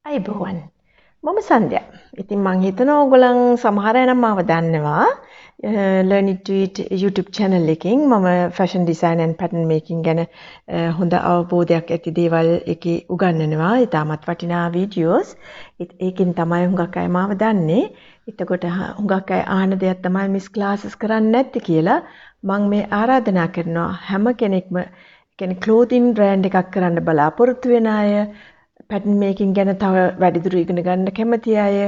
අයිබෝවන් මම සන්ධ්‍යා. ඉතින් මං හිතනවා ඔයගොල්ලන් සමහර අය නම් මාව දන්නවා. Learn It Do It YouTube channel එකකින් මම fashion design and pattern making ගැන හොඳ අවබෝධයක් ඇති දේවල් එකේ උගන්වනවා. ඉතාමත් වටිනා වීඩියෝස්. ඒකෙන් තමයි හුඟක් අය මාව දන්නේ. එතකොට හුඟක් අය අහන දෙයක් තමයි මිස් ක්ලාසස් කරන්නේ නැත්තේ කියලා. මං මේ ආරාධනා කරනවා හැම කෙනෙක්ම කියන්නේ clothing brand එකක් කරන්න බලාපොරොත්තු වෙන අය pattern making ගැන තව වැඩිදුර ඉගෙන ගන්න කැමති අය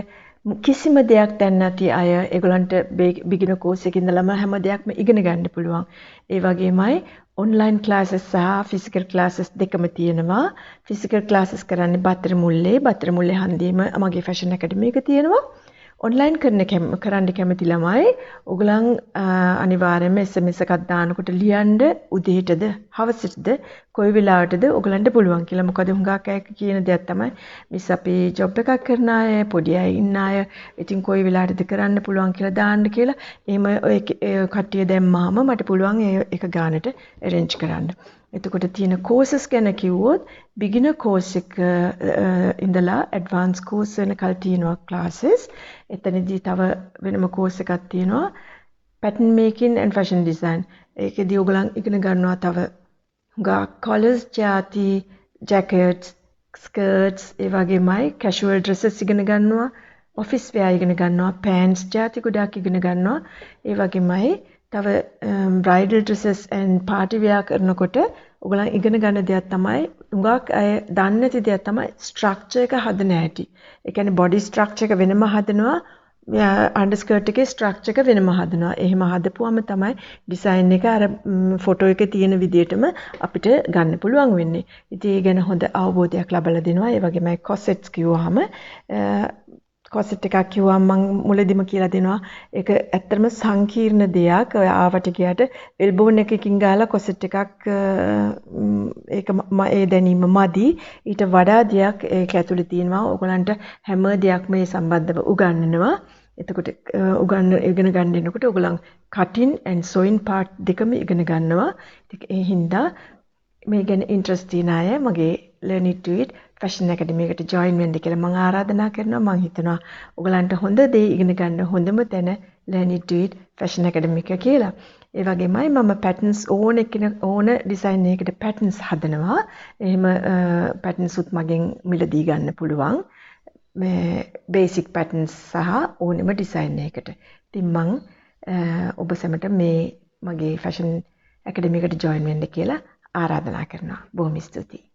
කිසිම දෙයක් දැන් නැති අය ඒගොල්ලන්ට beginner course එකේ ඉඳලම හැම දෙයක්ම ඉගෙන ගන්න පුළුවන්. ඒ වගේමයි online classes සහ physical classes දෙකම තියෙනවා. physical classes කරන්නේ බත්තර මුල්ලේ හන්දියේම මගේ fashion academy එක තියෙනවා. online කරන්න කැමති ළමයි ඔයගලන් අනිවාර්යයෙන්ම SMS එකක් දානකොට ලියන්න උදේටද හවසටද කොයි වෙලාවටද ඔයගලන්ට පුළුවන් කියලා. මොකද හුඟක් අය කියන දෙයක් තමයි මිස් අපි ජොබ් එකක් කරන අය පොඩි අය ඉන්න අය ඉතින් කොයි වෙලාවටද කරන්න පුළුවන් කියලා දාන්න කියලා. එහෙම ඔය කට්ටිය දැම්මාම මට පුළුවන් ඒක ගානට arrange කරන්න. එතකොට තියෙන courses ගැන කිව්වොත් beginner course එක ඉඳලා advanced course වෙනකල් තියෙනවා classes. එතනදී තව වෙනම course එකක් තියෙනවා pattern making and fashion design. ඒකෙදී ඔයගලන් ඉගෙන ගන්නවා තව හුඟක් collars ජාති jackets skirts ඒ වගේමයි casual dresses ඉගෙන ගන්නවා office wear ඉගෙන ගන්නවා pants ජාති ගොඩක් ඉගෙන ගන්නවා. ඒ වගේමයි තව bridal dresses and party wear කරනකොට ඔයගලන් ඉගෙන ගන්න දෙයක් තමයි හුඟක් අය දන්නේ නැති දෙයක් තමයි structure එක හදන හැටි. ඒ කියන්නේ body structure එක වෙනම හදනවා underskirt එකේ structure එක වෙනම හදනවා. එහෙම හදපුවම තමයි design එක අර ෆොටෝ එකේ තියෙන විදිහටම අපිට ගන්න පුළුවන් වෙන්නේ. ඉතින් ඒ ගැන හොඳ අවබෝධයක් ලබා දෙනවා. ඒ වගේමයි corsets කිව්වහම කොසෙට් එකක් කිව්වම මම මුලදිම කියලා දෙනවා ඒක ඇත්තටම සංකීර්ණ දෙයක්. ඔය ආවට ගියට එල්බෝන් එකකින් ගාලා කොසෙට් එකක් ඒක ඒ දැනීම මදි. ඊට වඩා දෙයක් ඒක ඇතුලේ තියෙනවා. ඔයගලන්ට හැම දෙයක්ම මේ සම්බන්ධව උගන්වනවා. එතකොට ඉගෙන ගන්න එනකොට ඔයගලන් cutting and sewing part දෙකම ඉගෙන ගන්නවා. ඒ හින්දා මේ ගැන ඉන්ට්‍රස්ට් තියෙන අය මගේ Learn It Do It fashion academy එකට join වෙන්න කියලා මම ආරාධනා කරනවා. මම හිතනවා ඔයගලන්ට හොඳ දේ ඉගෙන ගන්න හොඳම තැන Learn It Do It fashion academy එක කියලා. ඒ වගේමයි මම patterns ඕන design එකකට patterns හදනවා. එහෙම patterns උත් මගෙන් මිලදී ගන්න පුළුවන්. මේ basic patterns සහ ඕනෙම design එකකට. ඉතින් මම ඔබ සැමට මේ මගේ fashion academy එකට join වෙන්න කියලා ආරාධනා කරනවා. බොහොම ස්තුතියි.